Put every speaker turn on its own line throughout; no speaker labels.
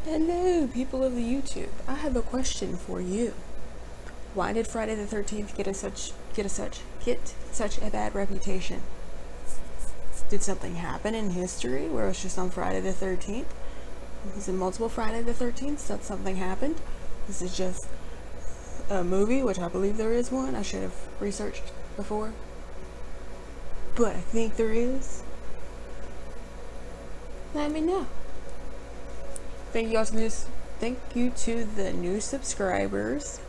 Hello, people of the YouTube. I have a question for you. Why did Friday the 13th get such a bad reputation? Did something happen in history where it was just on Friday the 13th? Is it multiple Friday the 13th that something happened? Is it just a movie, which I believe there is one? I should have researched before, but I think there is. Let me know. Thank you to the new subscribers,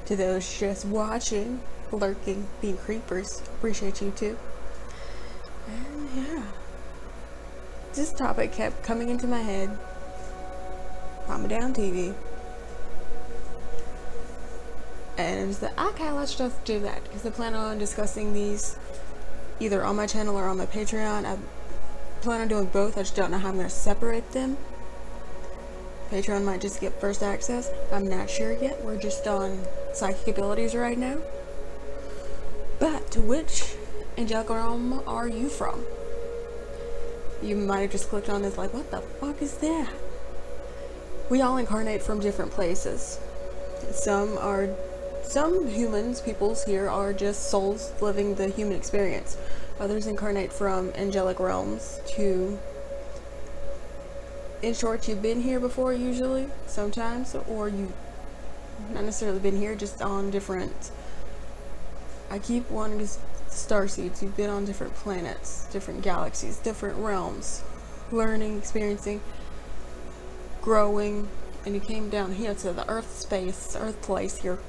to those just watching, lurking, being creepers. Appreciate you too. And yeah, this topic kept coming into my head. Calm down, TV. And it was that, okay, let's just do that, because I plan on discussing these either on my channel or on my Patreon. I plan on doing both. I just don't know how I'm going to separate them. Patreon might just get first access. I'm not sure yet. We're just on psychic abilities right now. But which angelic realm are you from? You might have just clicked on this like, what the fuck is that? We all incarnate from different places. Some humans, peoples here, are just souls living the human experience. Others incarnate from angelic realms to... In short, you've been here before usually, sometimes, or you've not necessarily been here, just on different... I keep wanting to starseeds. You've been on different planets, different galaxies, different realms, learning, experiencing, growing, and you came down here to the earth place here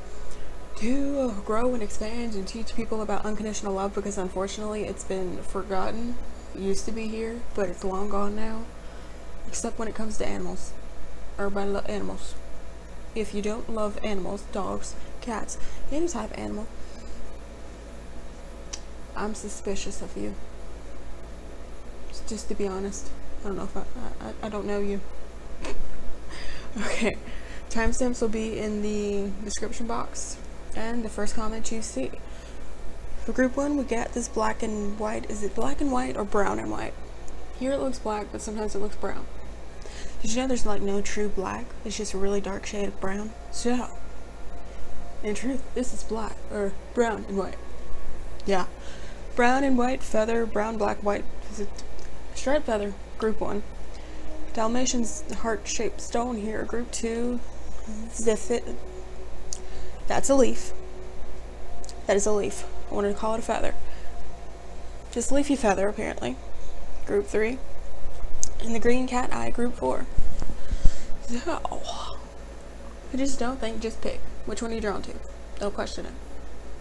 to grow and expand and teach people about unconditional love, because unfortunately it's been forgotten. It used to be here, but it's long gone now. Except when it comes to animals. Everybody loves animals. If you don't love animals, dogs, cats, any type of animal, I'm suspicious of you. Just to be honest. I don't know if I don't know you. Okay. Timestamps will be in the description box and the first comment you see. For group 1, we got this black and white. Is it black and white or brown and white? Here it looks black, but sometimes it looks brown. Did you know there's like no true black? It's just a really dark shade of brown. So, in truth, this is black, or brown and white. Yeah. Brown and white feather, brown, black, white. Striped feather, group 1. Dalmatian's heart-shaped stone here, group 2. That's a leaf. That is a leaf. I wanted to call it a feather. Just leafy feather, apparently. Group 3. And the green cat eye, group 4. So, I just don't think, just pick. Which one are you drawn to? Don't question it.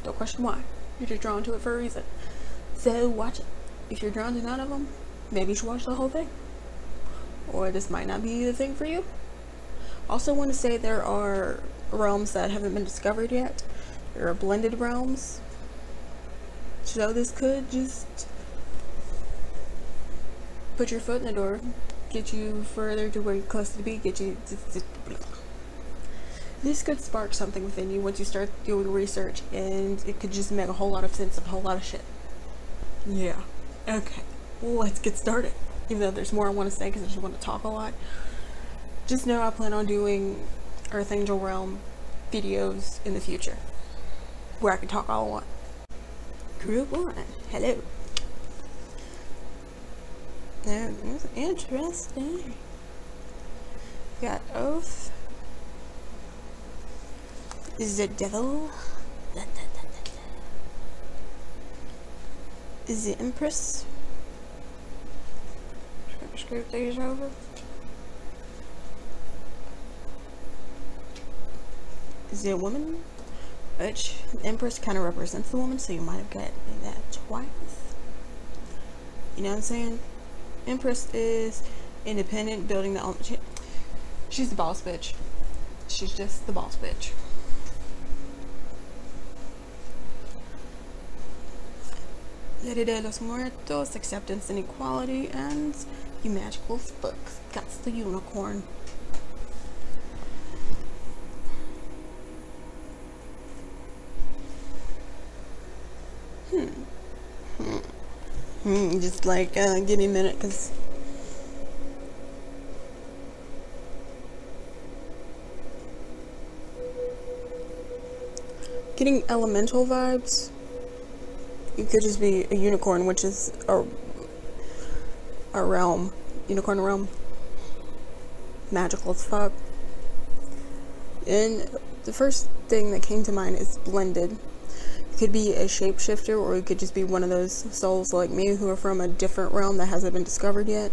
Don't question why. You're just drawn to it for a reason. So, watch it. If you're drawn to none of them, maybe you should watch the whole thing. Or this might not be the thing for you. Also want to say there are realms that haven't been discovered yet. There are blended realms. So this could just put your foot in the door, get you further to where you're close to be, get you... This could spark something within you once you start doing research, and it could just make a whole lot of sense of a whole lot of shit. Yeah. Okay. Let's get started. Even though there's more I want to say because I just want to talk a lot. Just know I plan on doing Earth Angel Realm videos in the future, where I can talk all I want. Group 1. Hello. Now, this is interesting. Got Oath. This is a devil. This is the Empress. Just gonna scoot these over. Is it a woman? Which the Empress kind of represents the woman, so you might have got that twice. You know what I'm saying? Empress is independent, building the own. She's the boss bitch. She's just the boss bitch. Lady de los Muertos, acceptance and equality, and you magical books. Got the unicorn. Just like, give me a minute, because getting elemental vibes. It could just be a unicorn, which is a realm. Unicorn realm. Magical as fuck. And the first thing that came to mind is blended. It could be a shapeshifter, or it could just be one of those souls like me who are from a different realm that hasn't been discovered yet.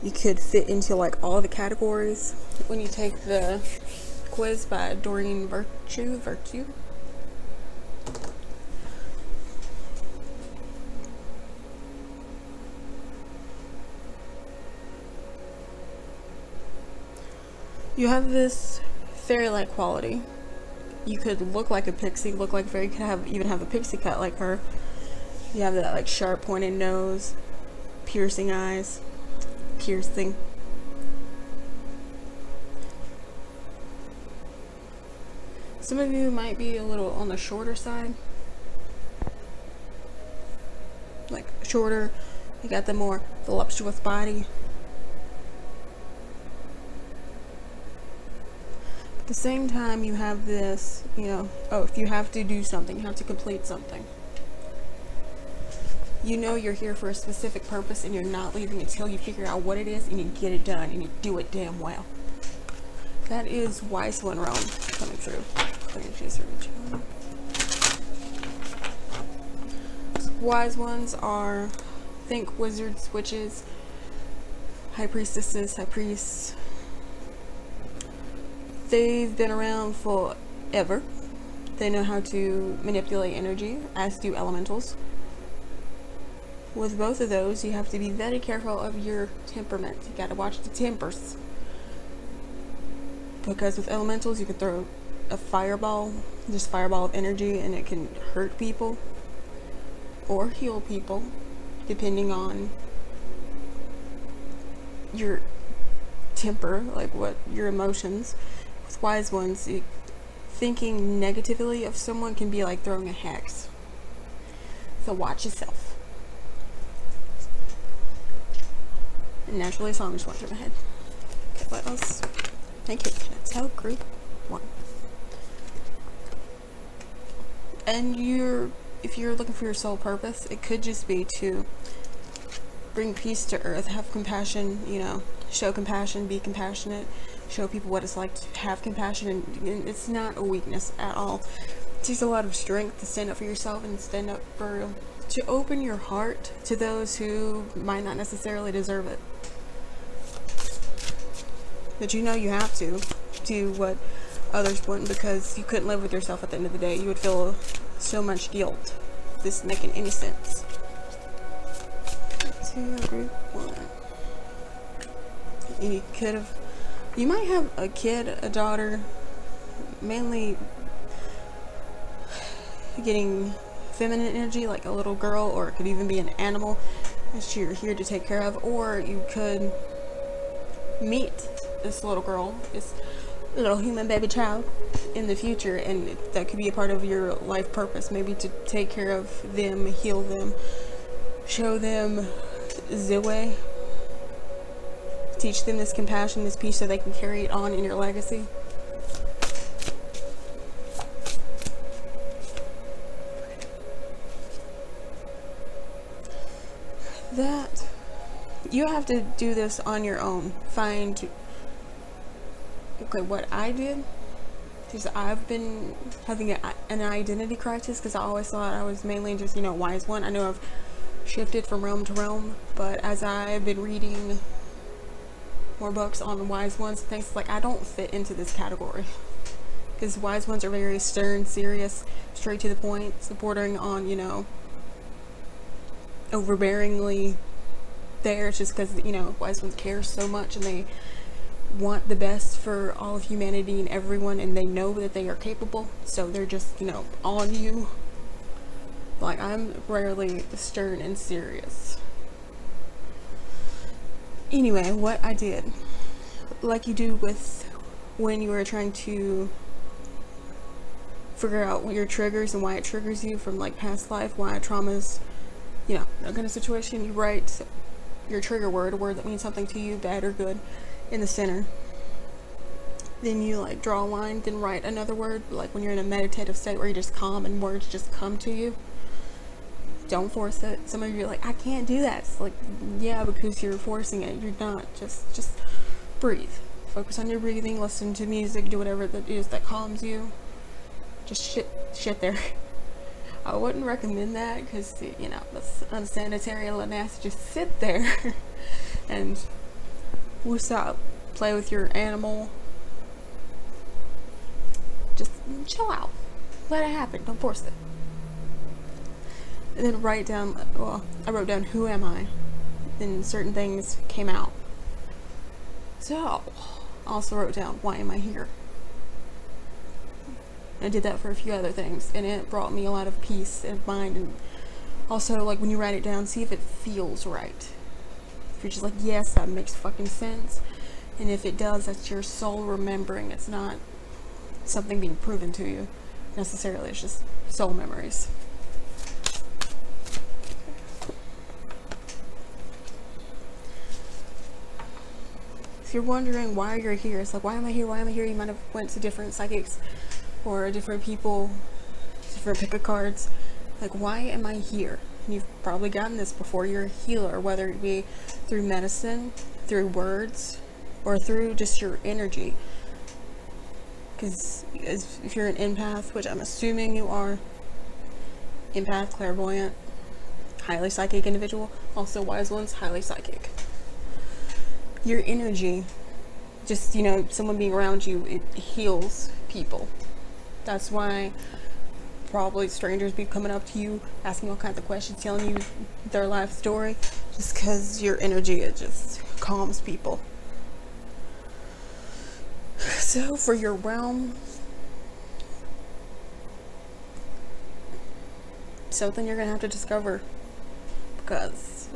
You could fit into like all the categories when you take the quiz by Doreen Virtue. You have this fairy-like quality. You could look like a pixie, look like a fairy. You could even have a pixie cut like her. You have that like sharp pointed nose, piercing eyes, piercing. Some of you might be a little on the shorter side. Like shorter, you got the more voluptuous body. At the same time, you have this, you know, oh, if you have to do something, you have to complete something. You know you're here for a specific purpose and you're not leaving until you figure out what it is and you get it done and you do it damn well. That is Wise One realm coming through. Wise ones are, think wizards, witches, high priestesses, high priests. They've been around forever. They know how to manipulate energy, as do elementals. With both of those, you have to be very careful of your temperament. You gotta watch the tempers. Because with elementals, you can throw a fireball, just fireball of energy, and it can hurt people or heal people, depending on your temper, like what your emotions. With wise ones, thinking negatively of someone can be like throwing a hex. So watch yourself. And naturally, a song just went through my head. Okay, what else? Thank you. That's how group 1. And if you're looking for your soul purpose, it could just be to bring peace to earth, have compassion, you know, show compassion, be compassionate, show people what it's like to have compassion, and it's not a weakness at all. It takes a lot of strength to stand up for yourself and stand up to open your heart to those who might not necessarily deserve it. But you know you have to do what others wouldn't, because you couldn't live with yourself at the end of the day. You would feel so much guilt. This isn't making any sense. To group 1. You might have a kid, a daughter, mainly getting feminine energy, like a little girl, or it could even be an animal that you're here to take care of, or you could meet this little girl, this little human baby child in the future, and that could be a part of your life purpose, maybe to take care of them, heal them, show them the way, teach them this compassion, this peace, so they can carry it on in your legacy. That you have to do this on your own. Find, okay, what I did is I've been having an identity crisis, because I always thought I was mainly just, you know, wise one. I know I've shifted from realm to realm, but as I've been reading more books on wise ones, things like I don't fit into this category, because wise ones are very stern, serious, straight to the point, bordering on, you know, overbearingly there. It's just because, you know, wise ones care so much and they want the best for all of humanity and everyone, and they know that they are capable, so they're just, you know, on you. Like, I'm rarely stern and serious. Anyway, what I did, like you do with when you are trying to figure out what your triggers and why it triggers you from like past life, why traumas, you know, that kind of situation, you write your trigger word, a word that means something to you, bad or good, in the center. then you like draw a line, then write another word, like when you're in a meditative state where you're just calm and words just come to you. Don't force it. Some of you are like, I can't do that. It's like, yeah, because you're forcing it. You're not. Just breathe. Focus on your breathing, listen to music, do whatever that is that calms you. Just shit there. I wouldn't recommend that because, you know, that's unsanitary, a little nasty. Just sit there and woos out. Play with your animal. Just chill out. Let it happen. Don't force it. And then write down, well, I wrote down, who am I? Then certain things came out. So, I also wrote down, why am I here? I did that for a few other things, and it brought me a lot of peace of mind. And also, like, when you write it down, see if it feels right. If you're just like, yes, that makes fucking sense. And if it does, that's your soul remembering. It's not something being proven to you necessarily. It's just soul memories. If you're wondering why you're here, it's like, why am I here? Why am I here? You might have went to different psychics or different people, different pick of cards. Like, why am I here? And you've probably gotten this before. You're a healer, whether it be through medicine, through words, or through just your energy. Because if you're an empath, which I'm assuming you are, empath, clairvoyant, highly psychic individual, also wise ones, highly psychic. Your energy, just, you know, someone being around you, it heals people. That's why probably strangers be coming up to you, asking all kinds of questions, telling you their life story, just because your energy, it just calms people. So for your realm, something you're gonna have to discover, because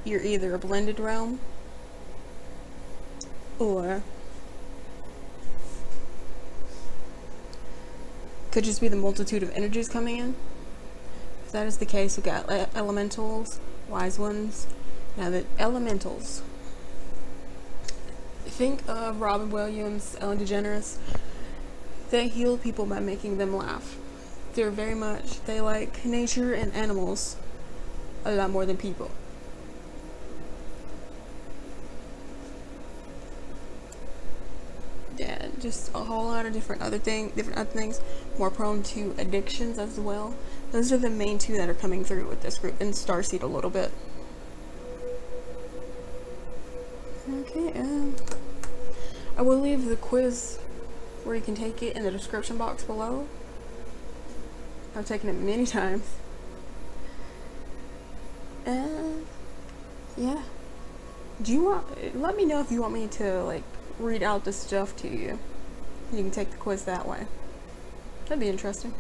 you're either a blended realm or could just be the multitude of energies coming in. If that is the case, we got elementals, wise ones. Now the elementals, think of Robin Williams, Ellen DeGeneres. They heal people by making them laugh. They're very much, they like nature and animals a lot more than people. Yeah, just a whole lot of different other things, more prone to addictions as well. Those are the main two that are coming through with this group, and Starseed a little bit. Okay, I will leave the quiz where you can take it in the description box below. I've taken it many times. And yeah, let me know if you want me to like read out the stuff to you. You can take the quiz that way. That'd be interesting.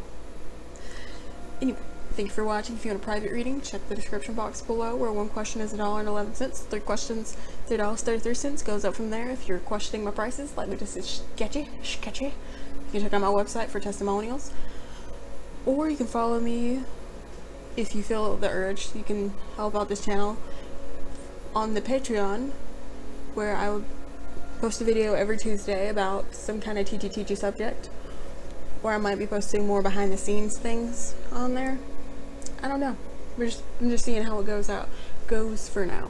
Anyway, thank you for watching. If you want a private reading, check the description box below, where one question is $1.11. 3 questions, $3.33 goes up from there. If you're questioning my prices, like this is sketchy. You can check out my website for testimonials, or you can follow me if you feel the urge. You can help out this channel on the Patreon, where I would post a video every Tuesday about some kind of teachy subject, or I might be posting more behind the scenes things on there. I don't know. I'm just seeing how it goes for now.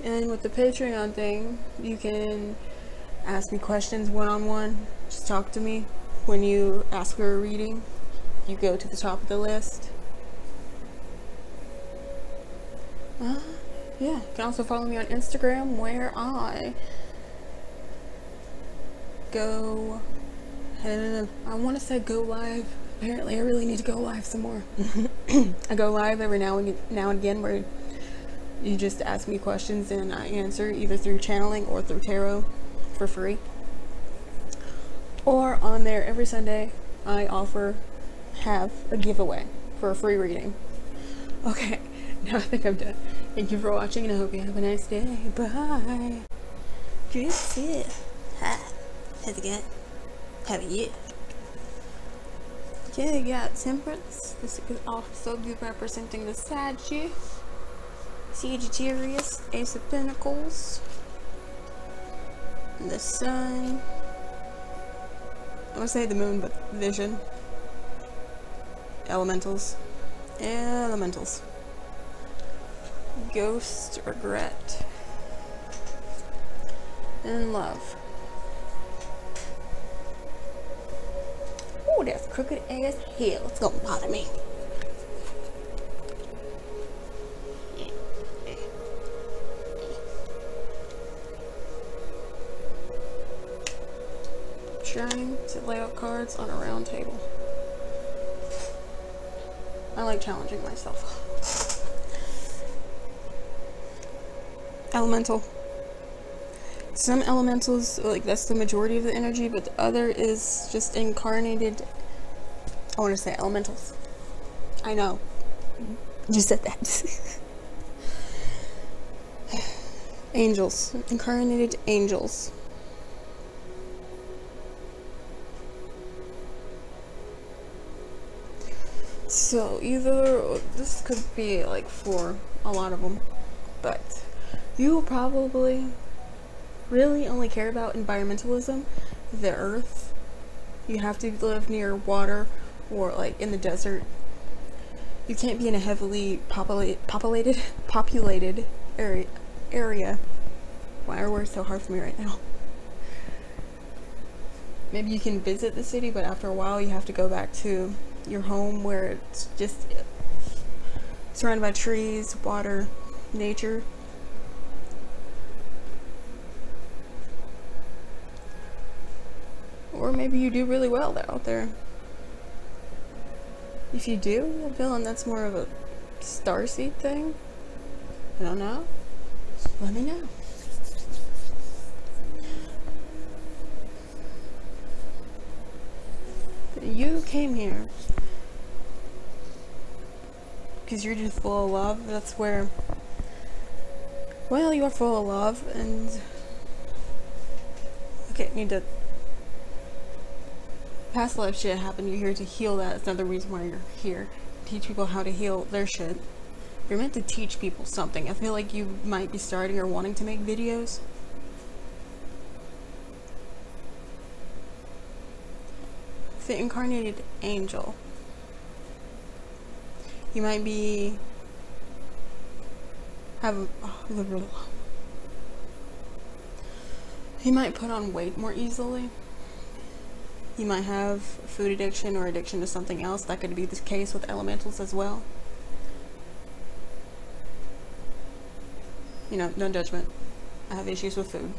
And with the Patreon thing, you can ask me questions one-on-one. Just talk to me. When you ask for a reading, you go to the top of the list. Yeah, you can also follow me on Instagram, where I go, I want to say go live. Apparently I really need to go live some more. I go live every now and again, where you just ask me questions and I answer, either through channeling or through tarot for free. Or on there every Sunday, I have a giveaway for a free reading. Okay, now I think I'm done. Thank you for watching, and I hope you have a nice day. Bye. Just it. Hi. How's it going? How are you? Okay, you got Temperance. This could also be representing the Sagittarius, Ace of Pentacles, The sun. I would say the moon, but vision. Elementals. Elementals. Ghost, regret, and love. Oh, that's crooked as hell. It's gonna bother me. Trying to lay out cards on a round table. I like challenging myself. Elemental. Some elementals, like, that's the majority of the energy, but the other is just incarnated. I want to say elementals. I know. Just said that. Angels. Incarnated angels. So either, this could be like for a lot of them, but you probably really only care about environmentalism, the earth. You have to live near water or like in the desert. You can't be in a heavily populated area. Why are words so hard for me right now? Maybe you can visit the city, but after a while you have to go back to your home where it's just surrounded by trees, water, nature. Or maybe you do really well out there. If you do, I'm feeling that's more of a starseed thing. I don't know. Let me know. You came here because you're just full of love. That's where, well, you are full of love, and okay, need to past life shit happened. You're here to heal that. It's another reason why you're here. Teach people how to heal their shit. You're meant to teach people something. I feel like you might be starting or wanting to make videos. The incarnated angel. You might be you might put on weight more easily. You might have food addiction or addiction to something else. That could be the case with elementals as well. You know, no judgment. I have issues with food,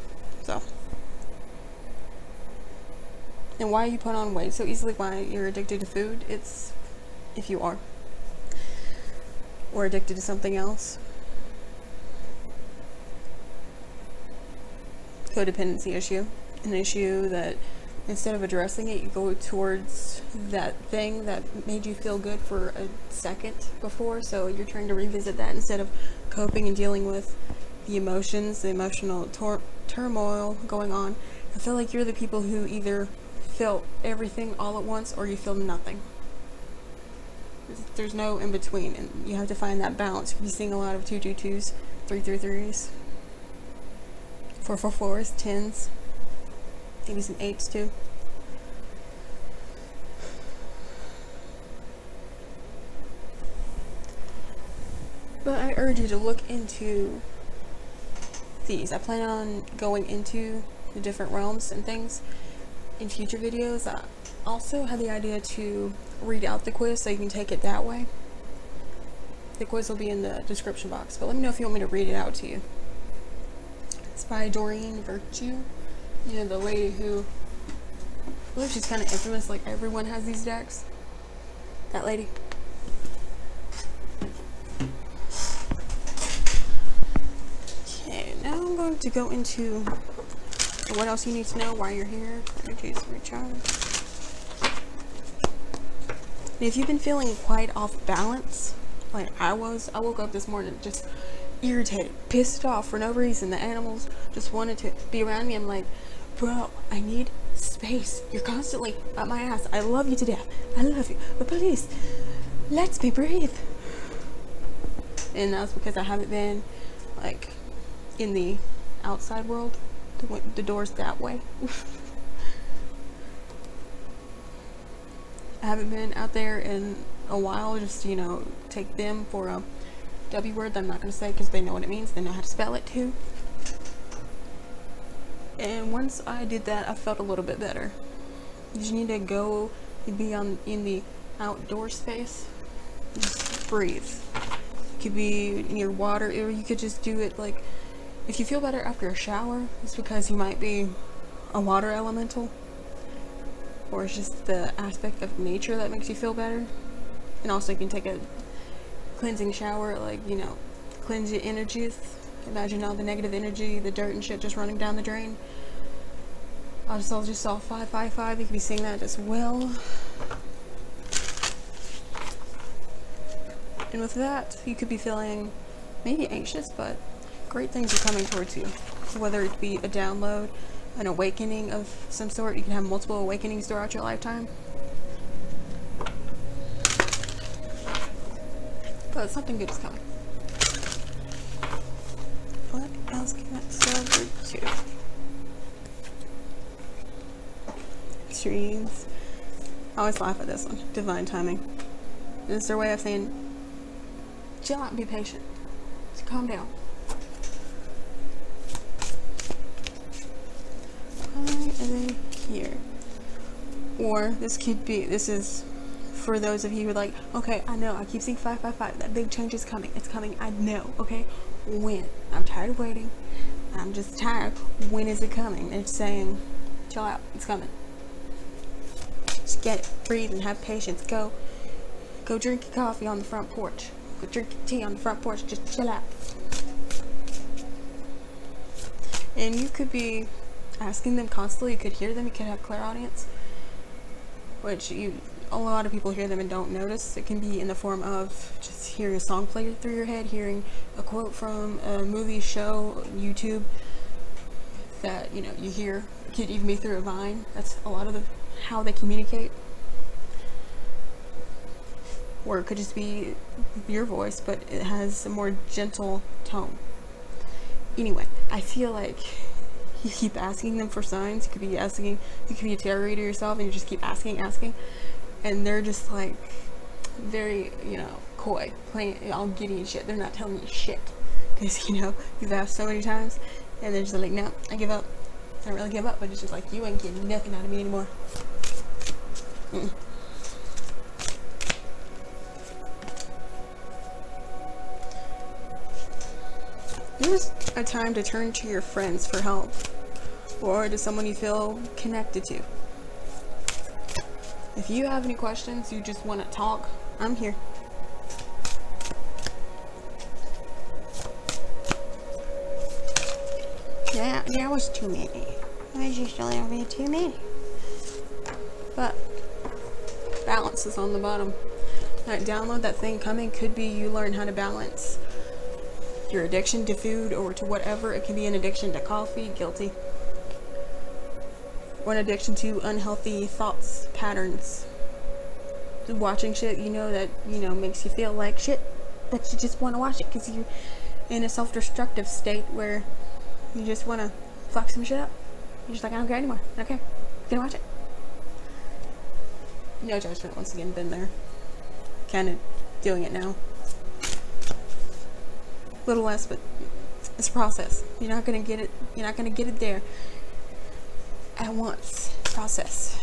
so. And why you put on weight so easily, why you're addicted to food, it's if you are. Or addicted to something else. Codependency issue. An issue that instead of addressing it, you go towards that thing that made you feel good for a second before, so you're trying to revisit that instead of coping and dealing with the emotions, the emotional turmoil going on. I feel like you're the people who either feel everything all at once or you feel nothing. There's no in between, and you have to find that balance. You're seeing a lot of 222s, 333s, 444s, 10s, maybe some 8s too. But I urge you to look into these. I plan on going into the different realms and things in future videos. I also had the idea to read out the quiz so you can take it that way. The quiz will be in the description box, but let me know if you want me to read it out to you. It's by Doreen Virtue. You know, the lady who, I believe she's kind of infamous, like everyone has these decks. That lady. Okay, now I'm going to go into what else you need to know, why you're here, energies recharge. And if you've been feeling quite off balance, like I woke up this morning just irritated, pissed off for no reason. The animals just wanted to be around me. I'm like, bro, I need space. You're constantly up my ass. I love you to death. I love you. But please, let me breathe. And that's because I haven't been like in the outside world The door's that way. I haven't been out there in a while, just, you know, take them for a W word that I'm not going to say because they know what it means. They know how to spell it too. And once I did that, I felt a little bit better. You just need to go and be in the outdoor space. Just breathe. It could be near water, or you could just do it like, if you feel better after a shower, it's because you might be a water elemental. Or it's just the aspect of nature that makes you feel better. And also you can take a cleansing shower, like, you know, cleanse your energies. Imagine all the negative energy, the dirt and shit just running down the drain. I just saw 555. You could be seeing that as well. And with that, you could be feeling maybe anxious, but great things are coming towards you. Whether it be a download, an awakening of some sort. You can have multiple awakenings throughout your lifetime. But something good is coming. What else can that silver to? Trees. I always laugh at this one. Divine timing. This is their way of saying, chill out and be patient. Just calm down. Why are they here? Or this could be, this is for those of you who are like, okay, I know, I keep seeing 555. That big change is coming. It's coming. I know. Okay, when? I'm tired of waiting. I'm just tired. When is it coming? It's saying, chill out. It's coming. Just get it. Breathe and have patience. Go drink your coffee on the front porch. Go drink your tea on the front porch. Just chill out. And you could be asking them constantly. You could hear them. You could have clairaudience, which a lot of people hear them and don't notice. It can be in the form of just hearing a song play through your head, hearing a quote from a movie, show, YouTube that, you know, you hear. It could even be through a vine. That's a lot of how they communicate. Or it could just be your voice, but it has a more gentle tone. Anyway, I feel like you keep asking them for signs. You could be a tarot reader yourself, and you just keep asking, and they're just like very, you know, coy, playing all giddy and shit. They're not telling you shit because, you know, you've asked so many times, and they're just like, no, I give up. I don't really give up, but it's just like, you ain't getting nothing out of me anymore. Here's a time to turn to your friends for help, or to someone you feel connected to. If you have any questions, you just want to talk, I'm here. There was too many. There's just a little bit too many. But balance is on the bottom. That download, that thing coming, could be you learn how to balance your addiction to food or to whatever. It can be an addiction to coffee, guilty. Or an addiction to unhealthy thoughts, patterns. Watching shit, you know, that, you know, makes you feel like shit, but you just want to watch it because you're in a self-destructive state where you just want to fuck some shit up. You're just like, I don't care anymore. I don't care. I'm gonna watch it. No judgment, once again, been there. Kind of doing it now. A little less, but it's a process. You're not gonna get it. You're not gonna get it there at once. Process.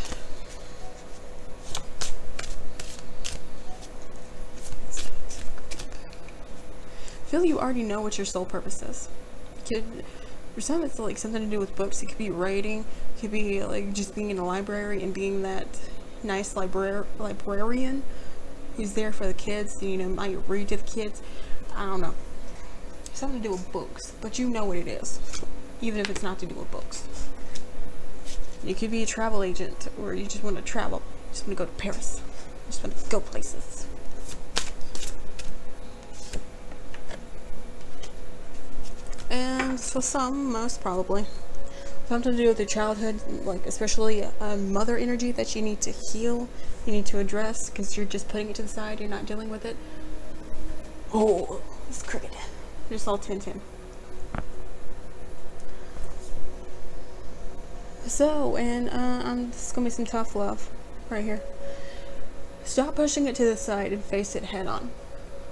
I feel you already know what your soul purpose is. For some, it's like something to do with books. It could be writing. It could be like just being in a library and being that nice librarian who's there for the kids. You know, might read to the kids. I don't know. Something to do with books, but you know what it is, even if it's not to do with books. You could be a travel agent, or you just want to travel. You just want to go to Paris. You just want to go places. And for some, most probably, something to do with your childhood, like especially mother energy that you need to heal, you need to address, because you're just putting it to the side, you're not dealing with it. Oh, it's crooked. Just all 10-10. So, and this is gonna be some tough love right here. Stop pushing it to the side and face it head on,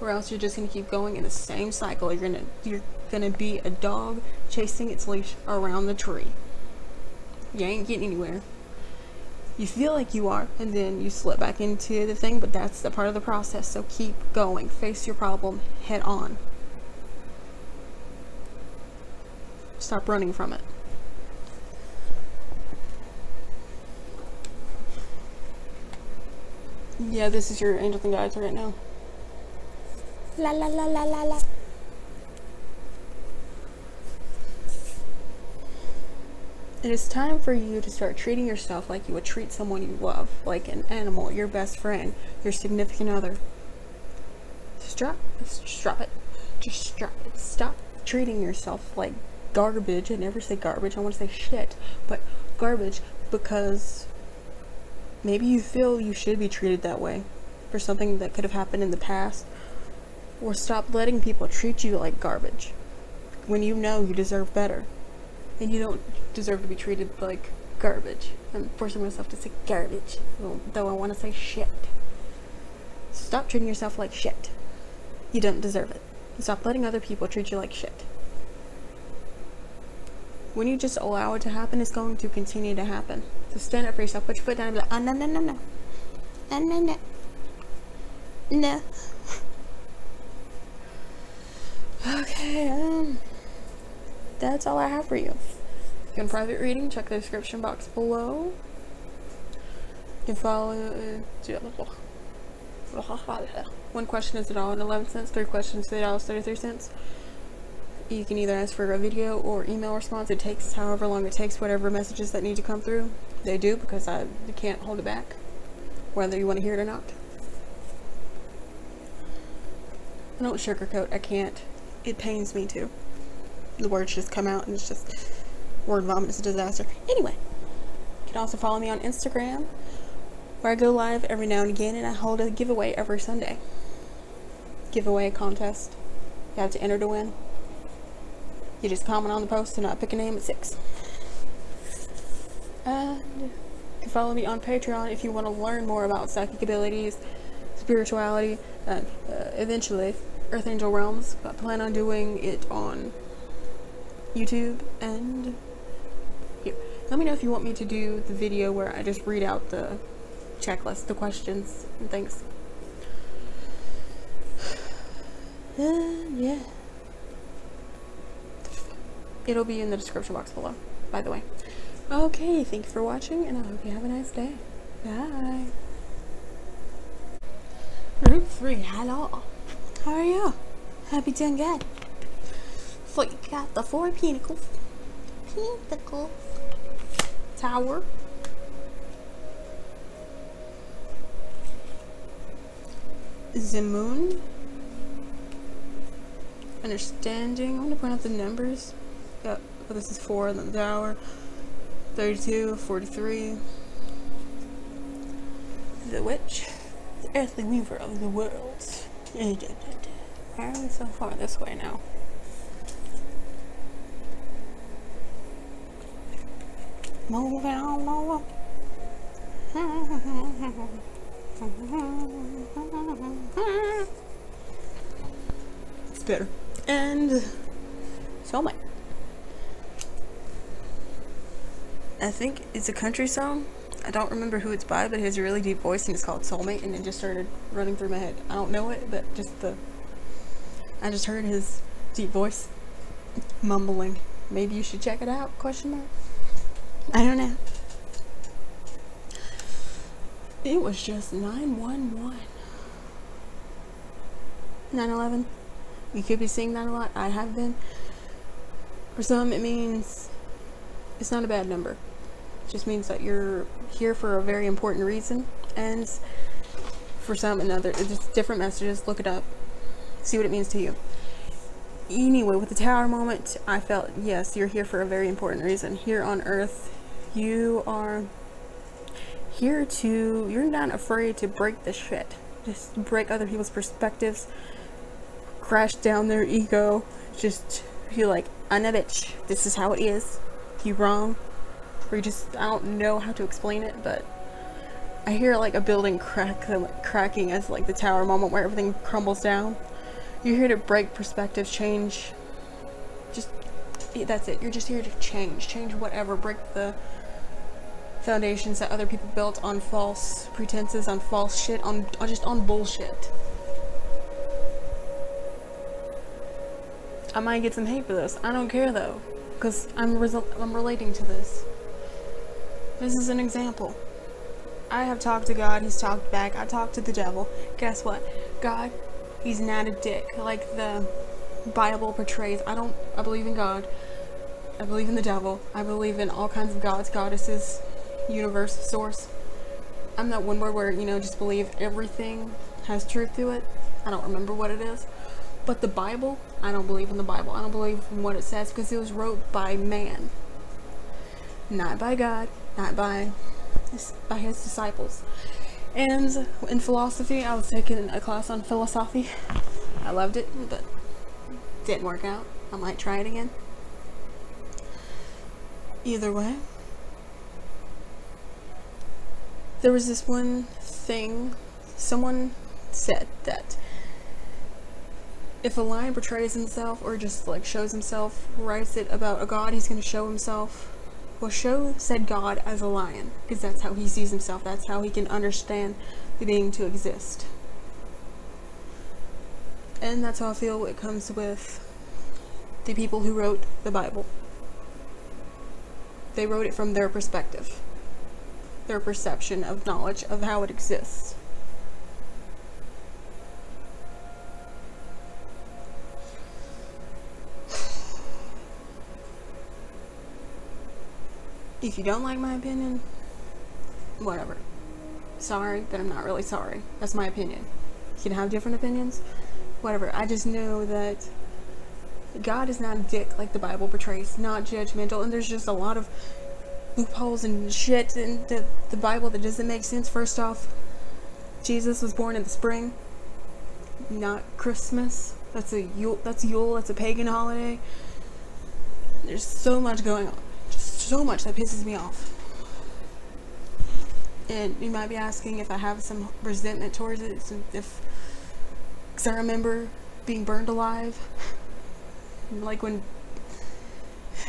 or else you're just gonna keep going in the same cycle. You're gonna be a dog chasing its leash around the tree. You ain't getting anywhere. You feel like you are, and then you slip back into the thing, but that's the part of the process. So keep going. Face your problem head on. Stop running from it. Yeah, this is your angels and guides right now. La la la la la la. It is time for you to start treating yourself like you would treat someone you love, like an animal, your best friend, your significant other. Just drop it. Just drop it. Stop treating yourself like garbage. I never say garbage, I want to say shit, but garbage, because maybe you feel you should be treated that way for something that could have happened in the past. Or stop letting people treat you like garbage when you know you deserve better. And you don't deserve to be treated like garbage. I'm forcing myself to say garbage, though I want to say shit. Stop treating yourself like shit. You don't deserve it. Stop letting other people treat you like shit. When you just allow it to happen, it's going to continue to happen. So stand up for yourself, put your foot down and be like, oh, no, no, no, no. No, no, no. No. Okay, that's all I have for you. You want private reading? Check the description box below. You can follow. One question is $1.11. 3 questions, $3.33. You can either ask for a video or email response. It takes however long it takes, whatever messages that need to come through. They do, because I can't hold it back, whether you want to hear it or not. I don't sugarcoat. I can't. It pains me to. The words just come out and it's just word vomit. It's a disaster. Anyway, you can also follow me on Instagram, where I go live every now and again, and I hold a giveaway every Sunday. Giveaway contest. You have to enter to win. You just comment on the post and I pick a name at 6. And you can follow me on Patreon if you want to learn more about psychic abilities, spirituality, and eventually Earth Angel Realms. But I plan on doing it on YouTube and here. Let me know if you want me to do the video where I just read out the checklist, the questions and things. Yeah. It'll be in the description box below, by the way. Okay, thank you for watching, and I hope you have a nice day. Bye. Root 3, hello. How are you? Happy doing good. So you got the 4 Pentacles. Tower. The Moon. Understanding. I'm gonna point out the numbers. Yep. Oh, this is 4, and then the Tower. 32, 43. The Witch. The Earthly Weaver of the Worlds. Why are we so far this way now? Move on, move on. It's better. And Soulmate. I think it's a country song. I don't remember who it's by, but it has a really deep voice and it's called Soulmate, and it just started running through my head. I don't know it, but I just heard his deep voice mumbling. Maybe you should check it out, question mark. I don't know. It was just 911. 9/11. You could be seeing that a lot. I have been. For some, it means it's not a bad number. It just means that you're here for a very important reason. And for some, another. It's just different messages. Look it up. See what it means to you. Anyway, with the Tower moment, I felt, yes, you're here for a very important reason. Here on Earth, you are here to, you're not afraid to break the shit. Just break other people's perspectives, crash down their ego, just feel like, I'm a bitch, this is how it is, you wrong, where you just, I don't know how to explain it, but I hear like a building cracking as like the tower moment where everything crumbles down. You're here to break perspectives, change, just, that's it. You're just here to change whatever, break the foundations that other people built on false pretenses, on false shit, on just on bullshit. I might get some hate for this. I don't care though, because I'm relating to this. This is an example. I have talked to God, he's talked back. I talked to the devil. Guess what? God, he's not a dick like the Bible portrays. I believe in God. I believe in the devil. I believe in all kinds of gods, goddesses, universe, source. I'm that one word where, you know, just believe everything has truth to it. I don't remember what it is. But the Bible, I don't believe in the Bible. I don't believe in what it says because it was wrote by man. Not by God, not by his disciples. And in philosophy, I was taking a class on philosophy. I loved it, but didn't work out. I might try it again. Either way, there was this one thing, someone said that if a lion portrays himself or just like shows himself, writes it about a god, he's going to show himself. Well, show said God as a lion, because that's how he sees himself. That's how he can understand the being to exist. And that's how I feel it comes with the people who wrote the Bible. They wrote it from their perspective, their perception of knowledge of how it exists. If you don't like my opinion, whatever. Sorry, but I'm not really sorry. That's my opinion. You can have different opinions, whatever. I just know that God is not a dick like the Bible portrays, not judgmental, and there's just a lot of loopholes and shit in the Bible that doesn't make sense. First off, Jesus was born in the spring, not Christmas. That's Yule, that's a pagan holiday. There's so much going on. So much that pisses me off. And you might be asking if I have some resentment towards it, because I remember being burned alive, like when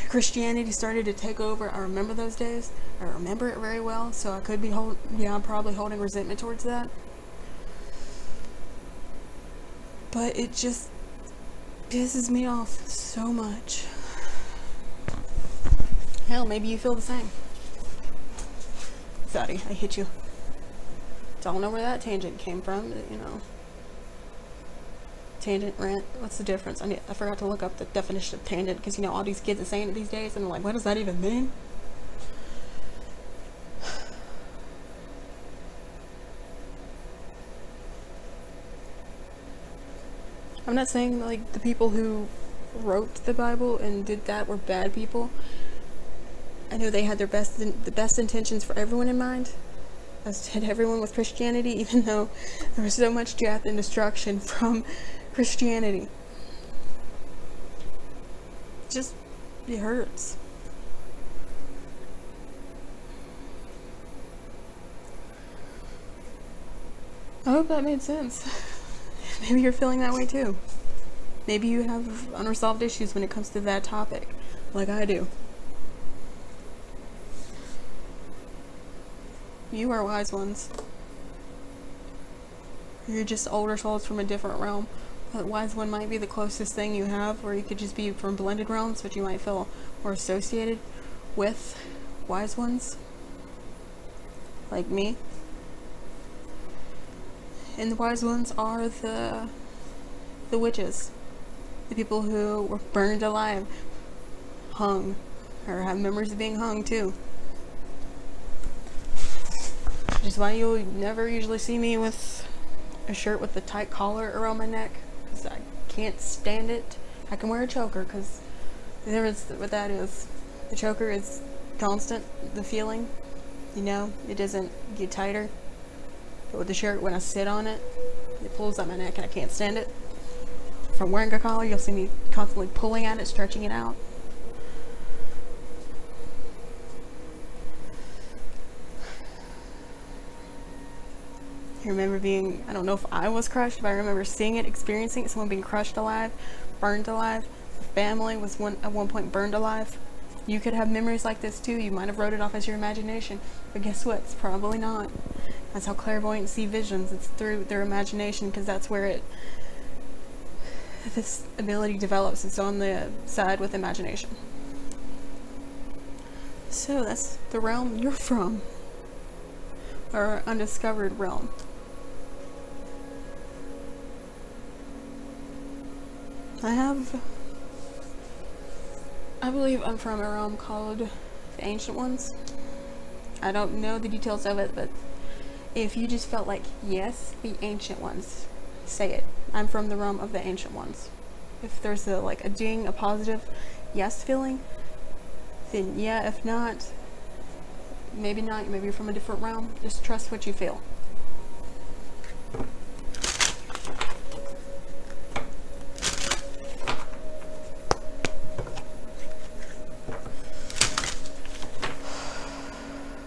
Christianity started to take over. I remember those days. I remember it very well, so I could be I'm probably holding resentment towards that. But it just pisses me off so much. Hell, maybe you feel the same. Sorry, I hit you. Don't know where that tangent came from, but, you know. Tangent, rant, what's the difference? I forgot to look up the definition of tangent, because, you know, all these kids are saying it these days, and I'm like, what does that even mean? I'm not saying, like, the people who wrote the Bible and did that were bad people. I know they had the best intentions for everyone in mind, as did everyone with Christianity, even though there was so much death and destruction from Christianity. It hurts. I hope that made sense. Maybe you're feeling that way too. Maybe you have unresolved issues when it comes to that topic, like I do. You are wise ones. You're just older souls from a different realm. A wise one might be the closest thing you have, or you could just be from blended realms, but you might feel more associated with wise ones, like me. And the wise ones are the witches, the people who were burned alive, hung, or have memories of being hung too. Which is why you'll never usually see me with a shirt with a tight collar around my neck, because I can't stand it. I can wear a choker, because there is what that is. The choker is constant, the feeling, you know, it doesn't get tighter. But with the shirt, when I sit on it, it pulls up my neck and I can't stand it. If I'm wearing a collar, you'll see me constantly pulling at it, stretching it out. I remember being, I don't know if I was crushed, but I remember seeing it, experiencing it, someone being crushed alive, burned alive. A family was at one point burned alive. You could have memories like this too. You might have wrote it off as your imagination, but guess what? It's probably not. That's how clairvoyants see visions. It's through their imagination, because that's where this ability develops. It's on the side with imagination. So that's the realm you're from, or undiscovered realm. I believe I'm from a realm called the Ancient Ones. I don't know the details of it, but if you just felt like, yes, the Ancient Ones, say it. I'm from the realm of the Ancient Ones. If there's a ding, a positive yes feeling, then yeah. If not, maybe not. Maybe you're from a different realm. Just trust what you feel.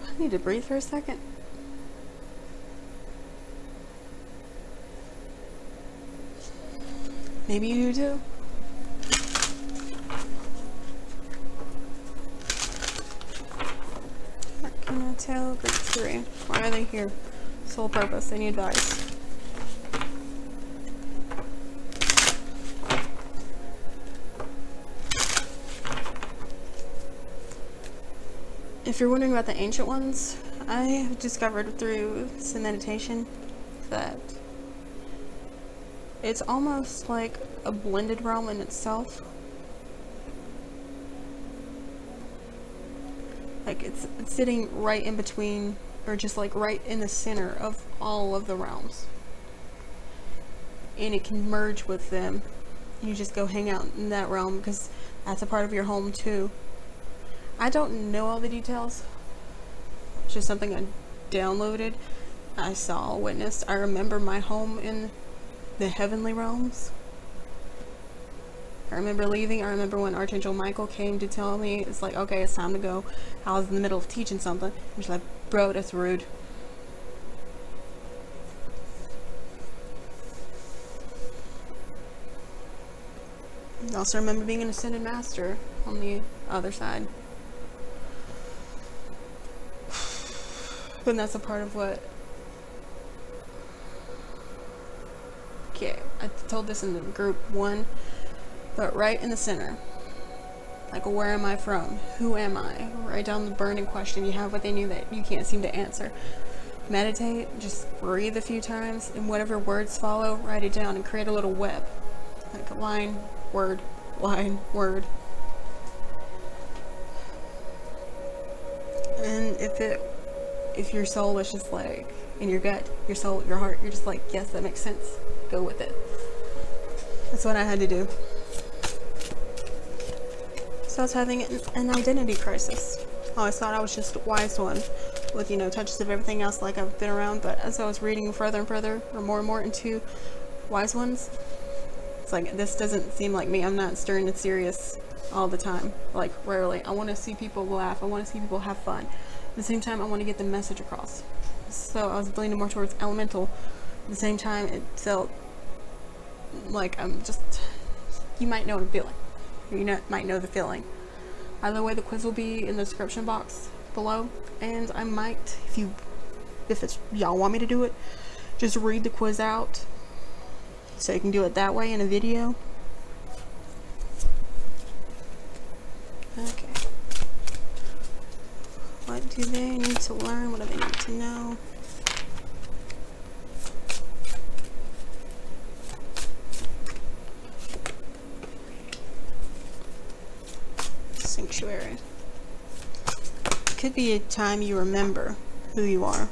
I need to breathe for a second. Maybe you do too. What can I tell group 3? Why are they here? Sole purpose, any advice? If you're wondering about the Ancient Ones, I have discovered through some meditation that it's almost like a blended realm in itself. Like it's sitting right in between, or just like right in the center of all of the realms. And it can merge with them. You just go hang out in that realm because that's a part of your home too. I don't know all the details. It's just something I downloaded, I saw, witnessed. I remember my home in the heavenly realms. I remember leaving. I remember when Archangel Michael came to tell me, it's like, okay, it's time to go. I was in the middle of teaching something. I'm just like, bro, that's rude. I also remember being an Ascended Master on the other side. And that's a part of what... Okay, I told this in the group 1, but right in the center. Like, where am I from? Who am I? Write down the burning question you have within you that you can't seem to answer. Meditate, just breathe a few times, and whatever words follow, write it down and create a little web. Like a line, word, line, word. And if your soul is just like, in your gut, your soul, your heart, you're just like, yes, that makes sense. Go with it. That's what I had to do. So I was having an identity crisis. I always thought I was just a wise one with, you know, touches of everything else like I've been around, but as I was reading further and further, or more and more into wise ones, it's like, this doesn't seem like me. I'm not stern and serious all the time. Like, rarely. I want to see people laugh. I want to see people have fun. At the same time, I want to get the message across. So I was leaning more towards elemental. At the same time, it felt like I'm just, you might know what I'm feeling. You might know the feeling. Either way, the quiz will be in the description box below, and I might, if y'all want me to do it, just read the quiz out, so you can do it that way in a video. Okay. What do they need to learn? What do they need to know? Sanctuary. Could be a time you remember who you are.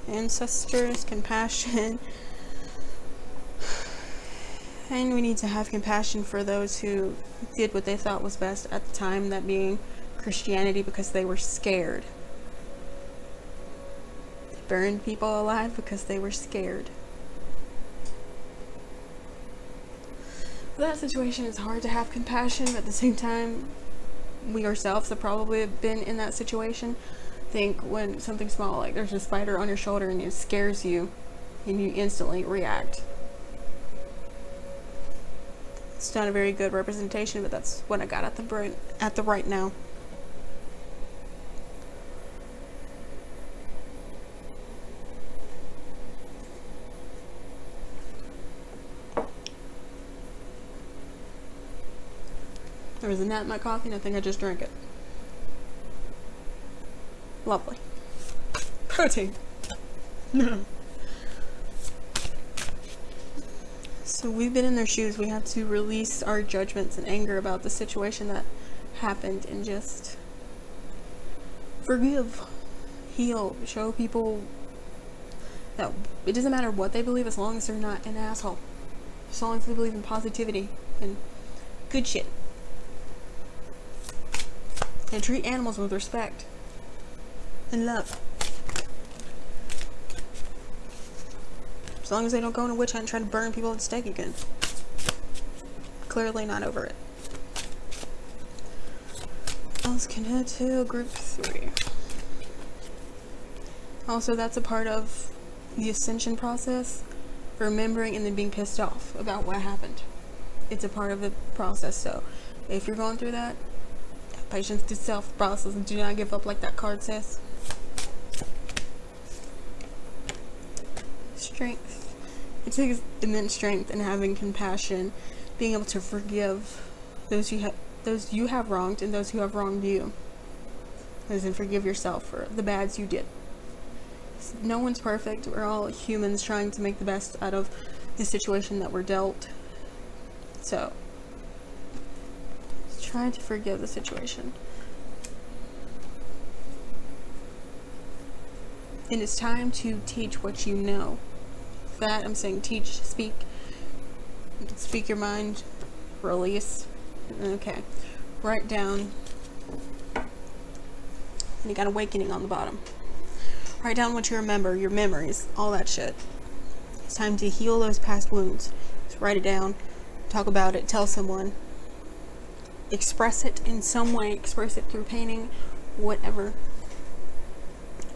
Ancestors, compassion. And we need to have compassion for those who did what they thought was best at the time, that being Christianity, because they were scared. They burned people alive because they were scared. That situation is hard to have compassion, but at the same time, we ourselves have probably been in that situation. think when something small, like there's a spider on your shoulder and it scares you and you instantly react. It's not a very good representation, but that's what I got at the right now. There was a gnat in my coffee and I think I just drank it. Lovely. Protein. So we've been in their shoes. We have to release our judgments and anger about the situation that happened and just forgive, heal, show people that it doesn't matter what they believe as long as they're not an asshole. As long as they believe in positivity and good shit. And treat animals with respect and love. As long as they don't go on a witch hunt and try to burn people at the stake again. Clearly not over it. Let's can head to group 3. Also, that's a part of the ascension process. Remembering and then being pissed off about what happened. It's a part of the process. So if you're going through that, patience to self process and do not give up like that card says. Strength. It takes immense strength in having compassion, being able to forgive those you have wronged and those who have wronged you. As in forgive yourself for the bads you did. No one's perfect. We're all humans trying to make the best out of the situation that we're dealt. So try to forgive the situation. And it's time to teach what you know. That I'm saying teach, speak your mind, release. Okay, write down, and you got awakening on the bottom. Write down what you remember, your memories, all that shit. It's time to heal those past wounds. Just write it down, talk about it, tell someone, express it in some way, express it through painting, whatever.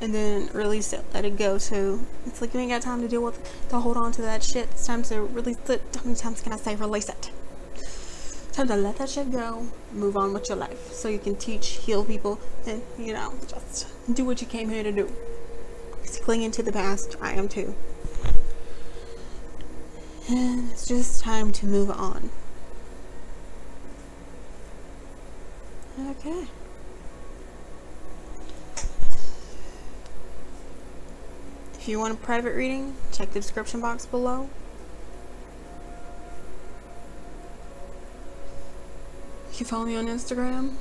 And then release it, let it go. So it's like you ain't got time to deal with, to hold on to that shit. It's time to release it. How many times can I say release it? Time to let that shit go, move on with your life. So you can teach, heal people, and you know, just do what you came here to do. It's clinging to the past, I am too. And it's just time to move on. Okay. If you want a private reading, check the description box below. You can follow me on Instagram,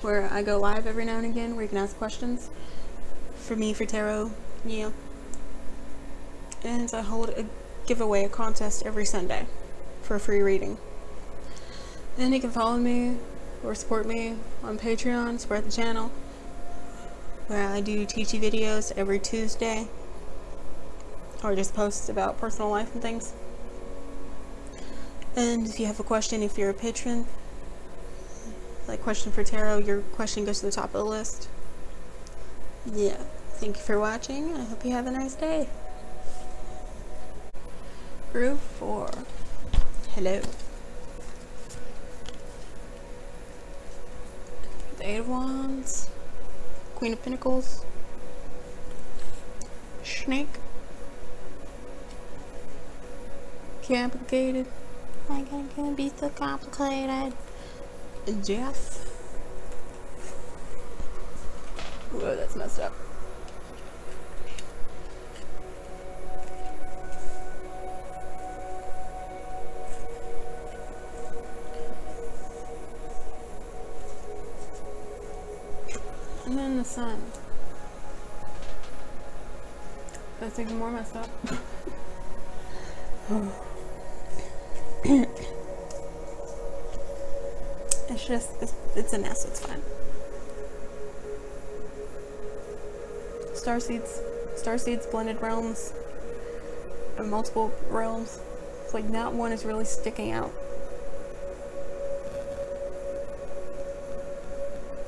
where I go live every now and again, where you can ask questions for me for tarot. Yeah. And I hold a giveaway, a contest every Sunday for a free reading. Then you can follow me or support me on Patreon, support the channel, where I do teachy videos every Tuesday, or just posts about personal life and things. And if you have a question, if you're a patron, like question for tarot, your question goes to the top of the list. Yeah, thank you for watching. I hope you have a nice day. Group 4. Hello. The 8 of Wands. Queen of Pentacles. Snake. Complicated. Why can't it be so complicated? Death. Whoa, that's messed up. And then the Sun. That's even more messed up. It's just, it's a mess, it's fine. Starseeds, blended realms, and multiple realms. It's like not one is really sticking out.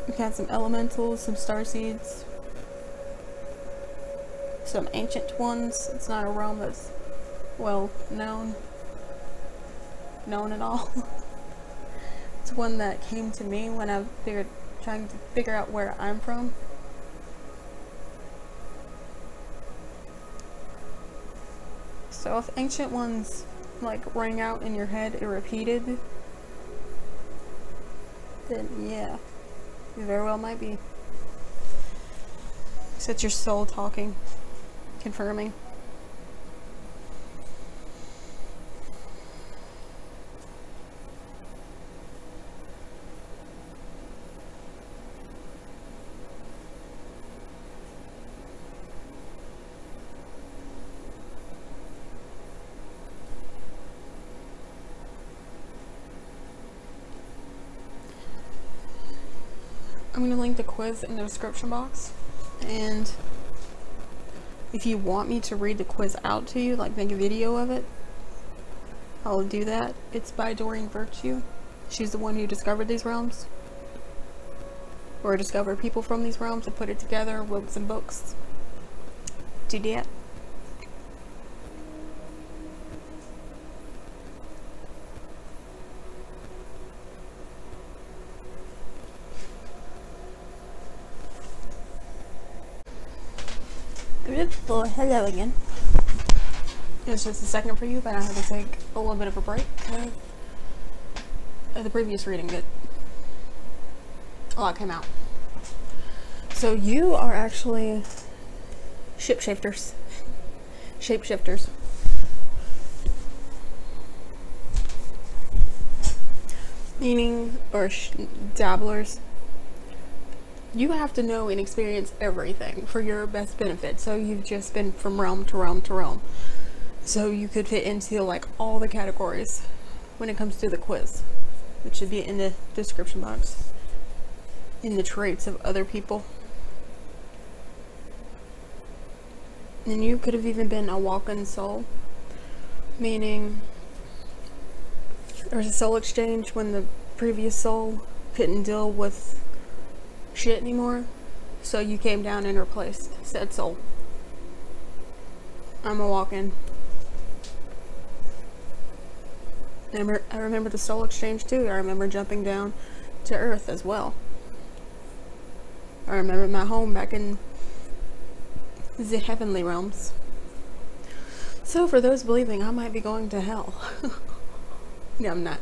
We've had some elementals, some star seeds, some ancient ones. It's not a realm that's well known at all. It's one that came to me when I trying to figure out where I'm from. So if ancient ones like rang out in your head and repeated, then yeah, you very well might be. So it's your soul talking, confirming. I'm going to link the quiz in the description box, and if you want me to read the quiz out to you, like make a video of it, I'll do that. It's by Doreen Virtue. She's the one who discovered these realms, or discovered people from these realms and put it together, wrote some books to that. Well, hello again. It's just a second for you, but I had to take a little bit of a break of the previous reading that a lot came out. So you are actually shapeshifters. Shapeshifters. Meaning, or dabblers. You have to know and experience everything for your best benefit. So you've just been from realm to realm to realm. So you could fit into like all the categories when it comes to the quiz, which should be in the description box. In the traits of other people. And you could have even been a walk-in soul. Meaning there was a soul exchange when the previous soul couldn't deal with shit anymore, so you came down and replaced said soul. I'm a walk-in. I remember the soul exchange too. I remember jumping down to earth as well. I remember my home back in the heavenly realms. So for those believing I might be going to hell, no, I'm not.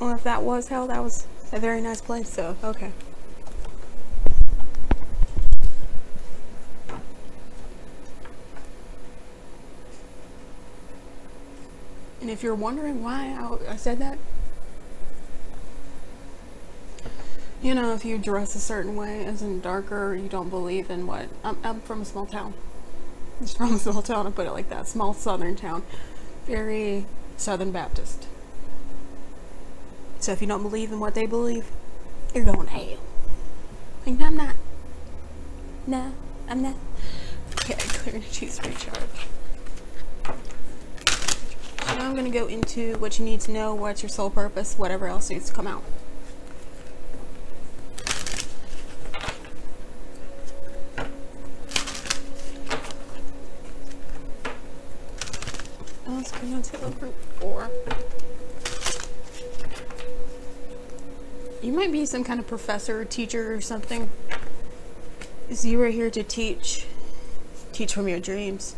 Well, if that was hell, that was a very nice place, so okay. And if you're wondering why I said that, you know, if you dress a certain way, as in darker, you don't believe in what. I'm from a small town. Just from a small town, I put it like that. Small southern town. Very Southern Baptist. So if you don't believe in what they believe, you're going to hell. Like, no, I'm not. No, I'm not. Okay, clear energy's recharge. So now I'm going to go into what you need to know, what's your soul purpose, whatever else needs to come out. Let's go down to group 4. You might be some kind of professor or teacher or something. So you are here to teach from your dreams.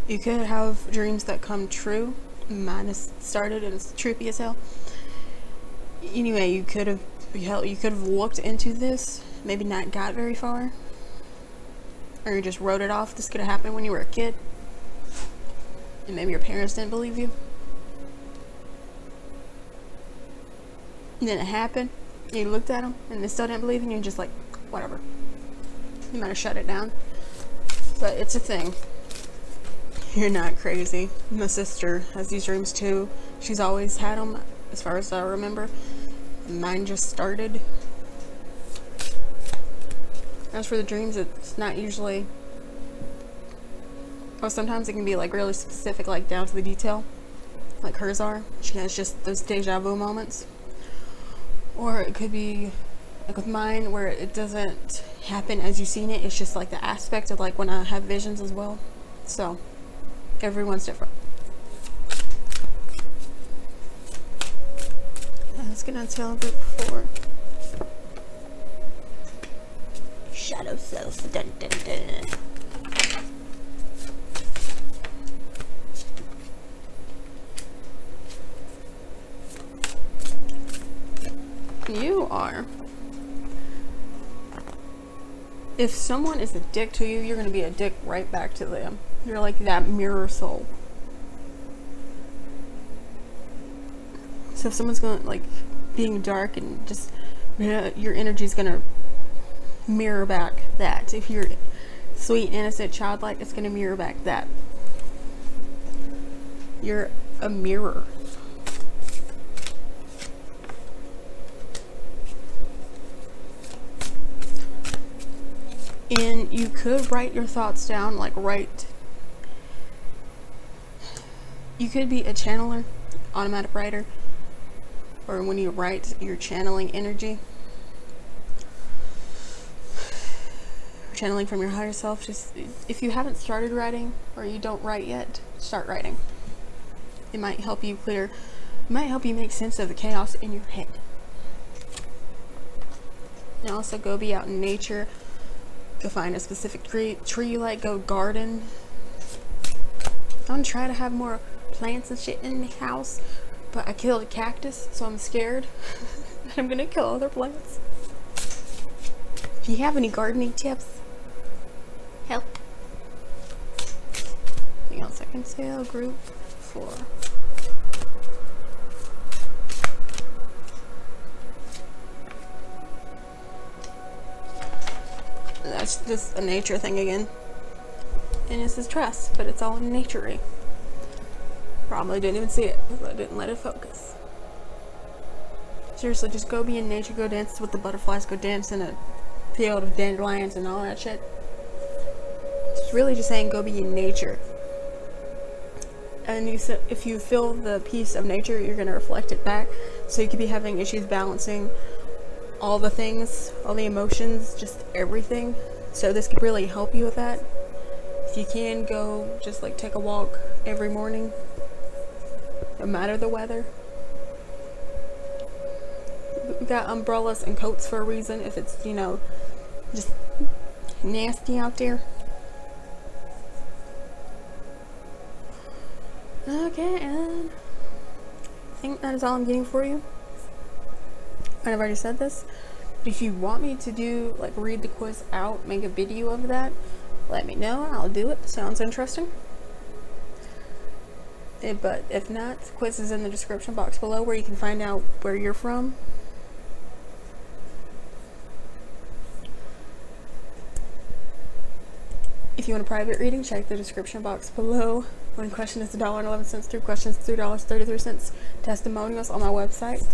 You could have dreams that come true. Mine has started and it's trippy as hell. Anyway, you could have looked into this, maybe not got very far, or you just wrote it off. This could have happened when you were a kid, and maybe your parents didn't believe you. And then it happened. You looked at them and they still didn't believe in you, and just like, whatever. You might have shut it down. But it's a thing. You're not crazy. My sister has these dreams too. She's always had them, as far as I remember. Mine just started. As for the dreams, it's not usually... Oh, sometimes it can be like really specific, like down to the detail. Like hers are. She has just those deja vu moments. Or it could be like with mine where it doesn't happen as you've seen it. It's just like the aspect of like when I have visions as well. So everyone's different. Let's get Untitled Group 4. Shadow Self. Dun, dun, dun. You are. If someone is a dick to you, you're going to be a dick right back to them. You're like that mirror soul. So if someone's going to, like, being dark and just, your energy is going to mirror back that. If you're sweet, innocent, childlike, it's going to mirror back that. You're a mirror. And you could write your thoughts down, like you could be a channeler, automatic writer, or when you write, you're channeling energy. Channeling from your higher self. Just, if you haven't started writing, or you don't write yet, start writing. It might help you clear, it might help you make sense of the chaos in your head. And also go be out in nature. Go find a specific tree you like, go garden. I'm gonna try to have more plants and shit in the house, but I killed a cactus, so I'm scared. I'm gonna kill other plants. If you have any gardening tips, help. Hang on a second. Sale Group 4. That's just a nature thing again. And this is trust, but it's all nature-y. Probably didn't even see it because I didn't let it focus. Seriously, just go be in nature, go dance with the butterflies, go dance in a field of dandelions and all that shit. It's really just saying go be in nature. And if you feel the peace of nature, you're going to reflect it back. So you could be having issues balancing all the things, all the emotions, just everything. So this could really help you with that. If you can, go just like take a walk every morning, no matter the weather. We got umbrellas and coats for a reason if it's, you know, just nasty out there. Okay, and I think that is all I'm getting for you. I've already said this. If you want me to do, like, read the quiz out, make a video of that, let me know. I'll do it. Sounds interesting. But if not, the quiz is in the description box below where you can find out where you're from. If you want a private reading, check the description box below. One question is $1.11, 3 questions $3.33. Testimonials on my website.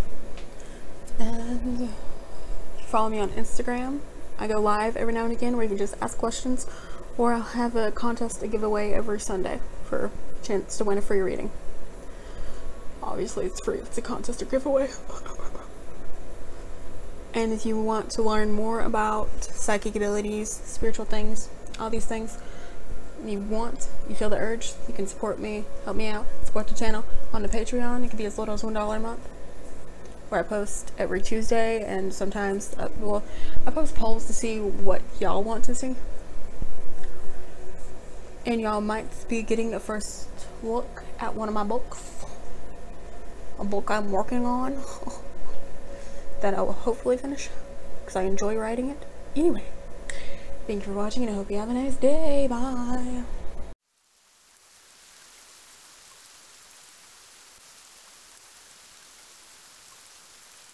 And follow me on Instagram. I go live every now and again where you can just ask questions, or I'll have a contest, a giveaway every Sunday for a chance to win a free reading. Obviously it's free, it's a contest or giveaway. And if you want to learn more about psychic abilities, spiritual things, all these things, you feel the urge, you can support me, help me out, support the channel on the Patreon. It can be as little as $1 a month, where I post every Tuesday, and sometimes, well, I post polls to see what y'all want to see. And y'all might be getting a first look at one of my books. A book I'm working on that I will hopefully finish because I enjoy writing it. Anyway, thank you for watching and I hope you have a nice day. Bye.